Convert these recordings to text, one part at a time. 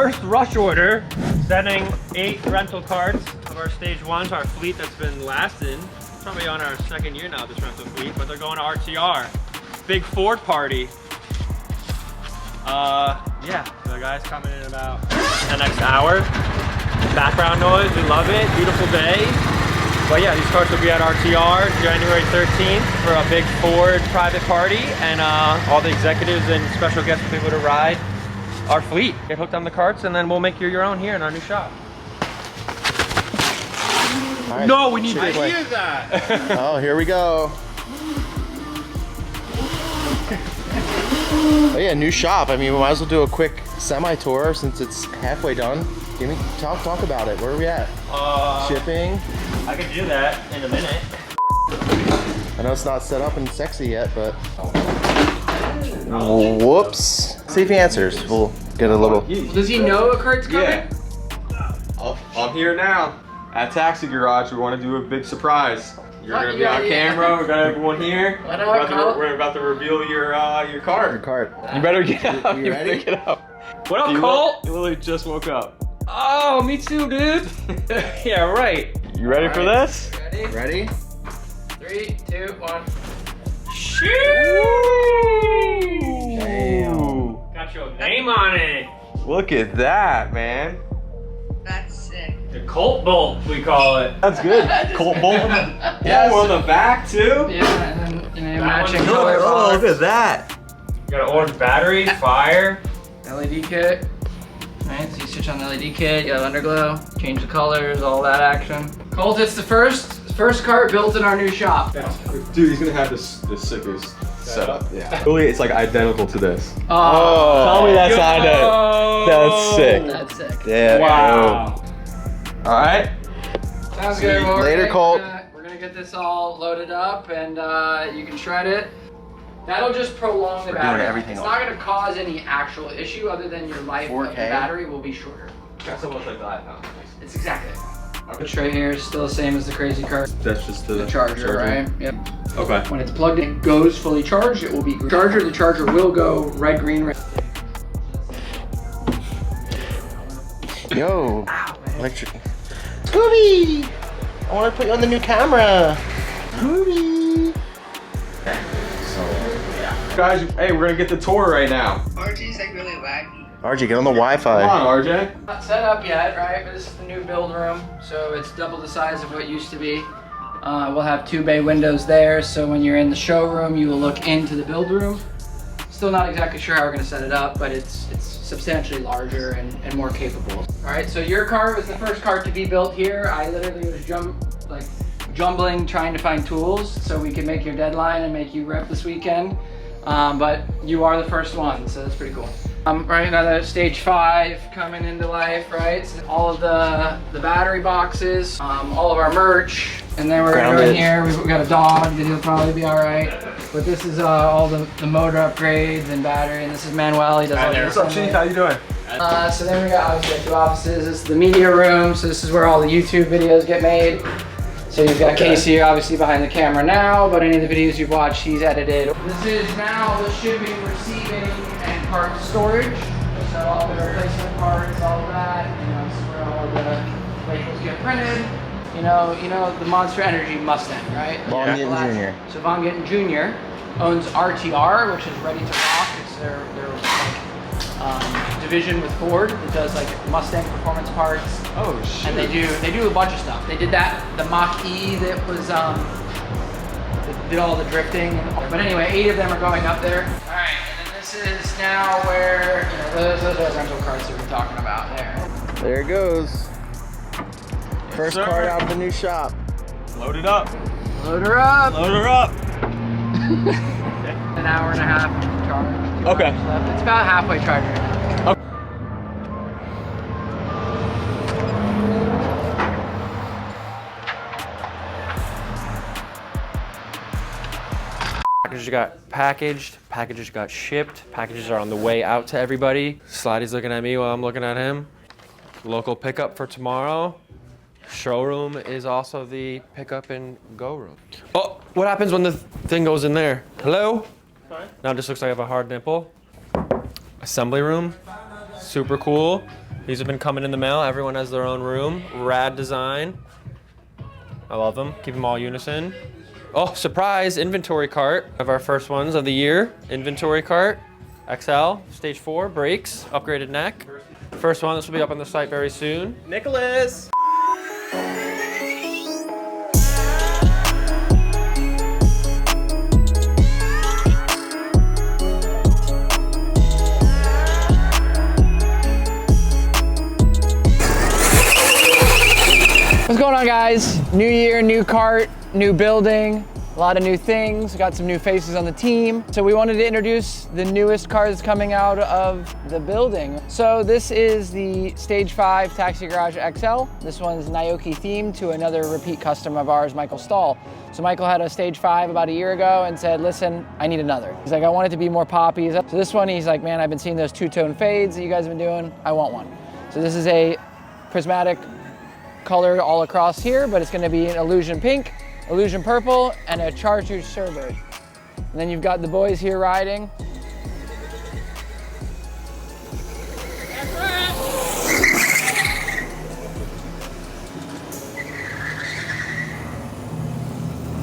first rush order, sending 8 rental carts of our stage 1 to our fleet that's been lasting. Probably on our 2nd year now, this rental fleet, but they're going to RTR. Big Ford party. Yeah, so the guys coming in about the next hour. Background noise, we love it, beautiful day. But yeah, these carts will be at RTR January 13th for a big Ford private party, and all the executives and special guests will be able to ride our fleet. Get hooked on the carts, and then we'll make you your own here in our new shop. Right. No, we need to hear that. Oh, here we go. Oh yeah, new shop. I mean, we might as well do a quick semi-tour since it's halfway done. Give me talk about it. Where are we at? Shipping. I can do that in a minute. I know it's not set up and sexy yet, but whoops. See if he answers. We'll get a little. Does he know a cart's coming? Yeah. I'm here now at Taxi Garage. We want to do a big surprise. You're gonna be on camera. We got everyone here. We're about to reveal your cart. Your cart. You better get up. You ready? Better get up. What up, Colt? You literally just woke up. Oh, me too, dude. Yeah, right. You ready for this? Ready? 3, 2, 1. Damn. Got your name on it. Look at that, man. That's sick. The Colt bolt, we call it. That's good. Colt bolt. Yes. On the back too. Yeah, and then matching one's color good. box. Look at that. Got an orange battery, fire. LED kit. Right, so you switch on the LED kit, you have underglow, change the colors, all that action. Colt, it's the first cart built in our new shop. Dude, he's gonna have the sickest setup. Yeah. Literally, it's like identical to this. Oh, Tell me that's not it. That's sick. that's sick. Yeah. Wow. All right. Sounds good. Well, Later, Colt. We're gonna get this all loaded up, and you can shred it. That'll just prolong the battery. everything It's on. not gonna cause any actual issue other than your life of the 4K. battery will be shorter. That's almost like the iPhone. It's exactly it. The tray here is still the same as the crazy cart. That's just the Charger, right? Yep. Okay. When it's plugged in, it goes fully charged. It will be charger. The charger will go red, green, red. Yo. Electric. Scooby! I want to put you on the new camera. Scooby! Guys, hey, we're gonna get the tour right now. RG's like really laggy. RJ, get on the Wi-Fi. Come on, RJ. Not set up yet, right? But this is the new build room, so it's double the size of what it used to be. We'll have 2 bay windows there, so when you're in the showroom, you will look into the build room. Still not exactly sure how we're gonna set it up, but it's substantially larger and more capable. All right, so your cart was the first cart to be built here. I literally was jumbling, trying to find tools so we could make your deadline and make you rep this weekend. But you are the first one, so that's pretty cool. Right now, that's stage 5 coming into life, right? So all of the battery boxes, all of our merch, and then we're gonna go in here. We've got a dog that he'll probably be all right. But this is all the motor upgrades and battery, and this is Manuel. He does all What's up, Chief? How you doing? So then we got obviously 2 offices. This is the media room, so this is where all the YouTube videos get made. So you've got Casey obviously behind the camera now, but any of the videos you've watched, he's edited. This is now the shipping, receiving, and part storage. So all the replacement parts, all of that. You know, this is where all the labels get printed. You know the Monster Energy Mustang, right? Von Gittin Jr. So Von Gittin Jr. owns RTR, which is Ready to Rock. It's their division with Ford that does like Mustang performance parts. Oh shit. And they do a bunch of stuff. They did the Mach-E that was that did all the drifting. But anyway, 8 of them are going up there. All right, and then this is now where those are rental cars that we're talking about there. There it goes. First sir. cart out of the new shop. Load it up. Load her up. Load her up. An hour and a half charge. 2 Okay. hours left. It's about halfway charged right now. Packages got packaged, packages got shipped, packages are on the way out to everybody. Slidey's looking at me while I'm looking at him. Local pickup for tomorrow. Showroom is also the pickup and go room. Oh, what happens when the thing goes in there? Hello? Sorry? Now it just looks like I have a hard nipple. Assembly room, super cool. These have been coming in the mail. Everyone has their own room. Rad design. I love them. Keep them all unison. Oh, surprise, inventory cart of our first ones of the year. Inventory cart, XL, stage 4, brakes, upgraded neck. First one, this will be up on the site very soon. Nicholas! What's going on, guys? New year, new cart, new building, a lot of new things. Got some new faces on the team. So we wanted to introduce the newest car that's coming out of the building. So this is the Stage 5 Taxi Garage XL. This one's Nyoki themed to another repeat customer of ours, Michael Stahl. So Michael had a Stage 5 about a year ago and said, listen, I need another. He's like, I want it to be more poppy. So this one, he's like, man, I've been seeing those two-tone fades that you guys have been doing. I want one. So this is a prismatic color all across here, but it's gonna be an illusion pink, illusion purple, and a chartreuse sherbet. And then you've got the boys here riding.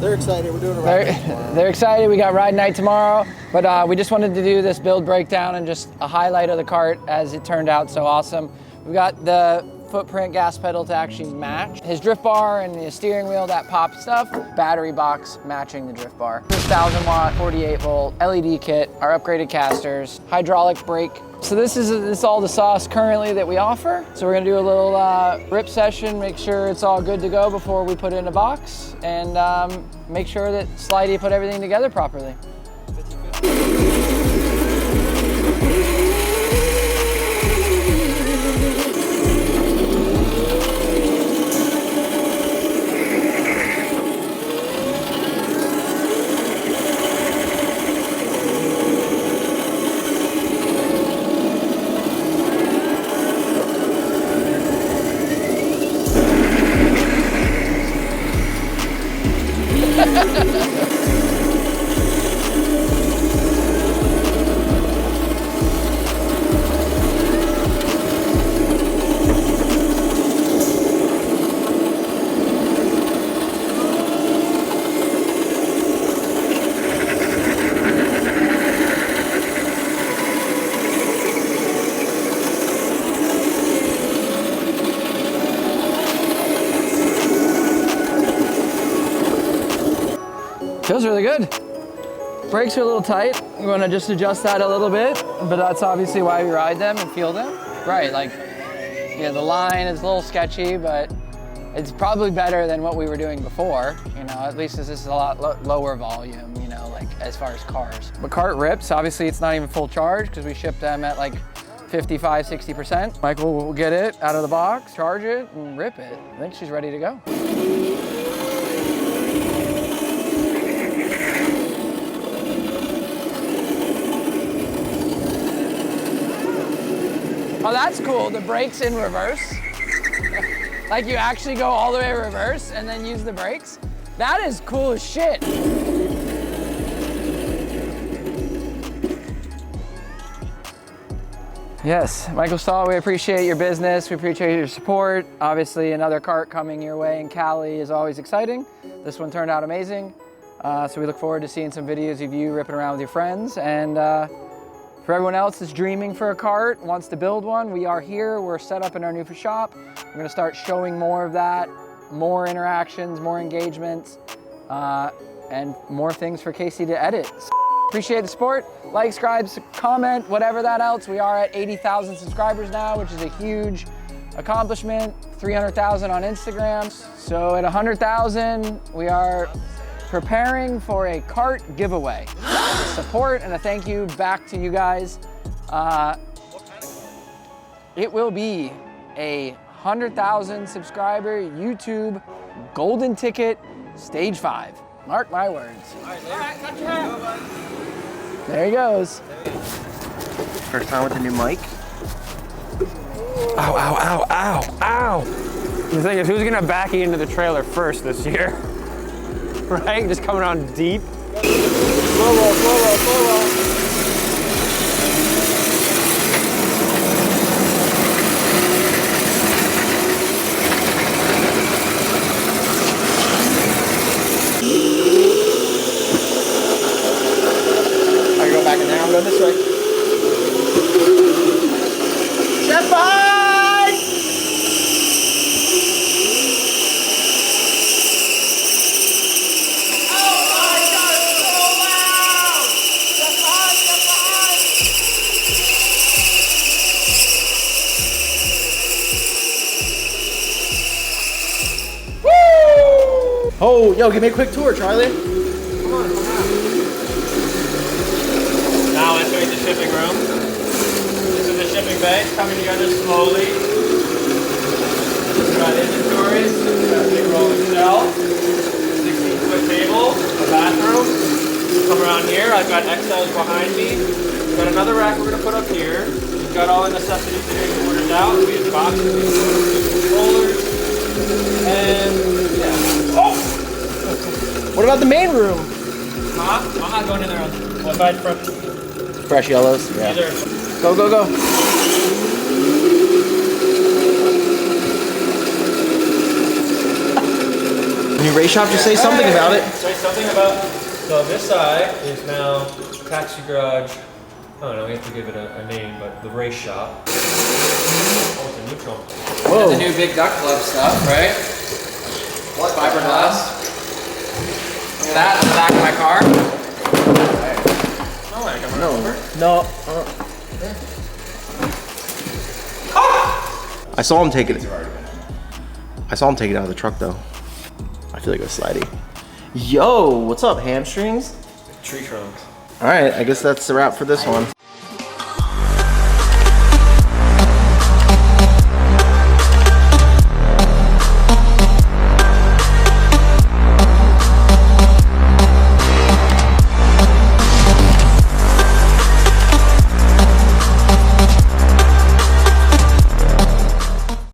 They're excited. We're doing a ride night tomorrow. They're excited. We got ride night tomorrow, but we just wanted to do this build breakdown and just a highlight of the cart as it turned out so awesome. We've got the footprint gas pedal to actually match his drift bar and the steering wheel, that pop stuff. Battery box matching the drift bar. 1000 watt, 48 volt LED kit, our upgraded casters, hydraulic brake. So this is all the sauce currently that we offer. So we're gonna do a little rip session, make sure it's all good to go before we put it in a box, and make sure that Slidey put everything together properly. Feels really good. Brakes are a little tight. You want to just adjust that a little bit, but that's obviously why we ride them and feel them. Right, like, yeah, the line is a little sketchy, but it's probably better than what we were doing before. You know, at least this is a lot lower volume, you know, like as far as cars. But cart rips, obviously it's not even full charge because we ship them at like 55, 60%. Michael will get it out of the box, charge it, and rip it. I think she's ready to go. Oh, that's cool. The brakes in reverse. Like you actually go all the way reverse and then use the brakes. That is cool as shit. Yes, Michael Stahl, we appreciate your business. We appreciate your support. Obviously, another cart coming your way in Cali is always exciting. This one turned out amazing. So we look forward to seeing some videos of you ripping around with your friends. And for everyone else that's dreaming for a cart, wants to build one, we are here. We're set up in our new shop. We're gonna start showing more of that, more interactions, more engagements, and more things for Casey to edit. Appreciate the support. Like, subscribe, comment, whatever that else. We are at 80,000 subscribers now, which is a huge accomplishment. 300,000 on Instagram. So at 100,000, we are preparing for a cart giveaway. Support and a thank you back to you guys. It will be a 100,000 subscriber YouTube golden ticket stage 5. Mark my words. All right, cut your hair. There he goes. First time with the new mic. Ow, ow, ow, ow, ow. The thing is, who's gonna back you into the trailer first this year? Right? Just coming on deep. Slow roll, slow roll, slow roll. Oh, yo, give me a quick tour, Charlie. Now entering the shipping room. This is the shipping bay. It's coming together slowly. We've got inventories. We've got a big rolling shelf. 16-foot table. A bathroom. Come around here. I've got XLs behind me. We've got another rack we're going to put up here. We've got all the necessities to get the orders out. We have boxes, controllers, and yeah. Oh! What about the main room? Huh? I'm not going in there. What about fresh? Fresh yellows. Yeah. Either. Go, go, go. New race shop, just say something about it. Say something about. So this side is now taxi garage. I don't know, we have to give it a name, but the race shop. Oh, it's a neutral. Whoa. The new Big Duck Club stuff, right? Fiberglass. Look at that on the back of my car. No. I saw him take it. I saw him take it out of the truck though. I feel like it was slidey. Yo, what's up, hamstrings? Tree trunks. All right, I guess that's the wrap for this one.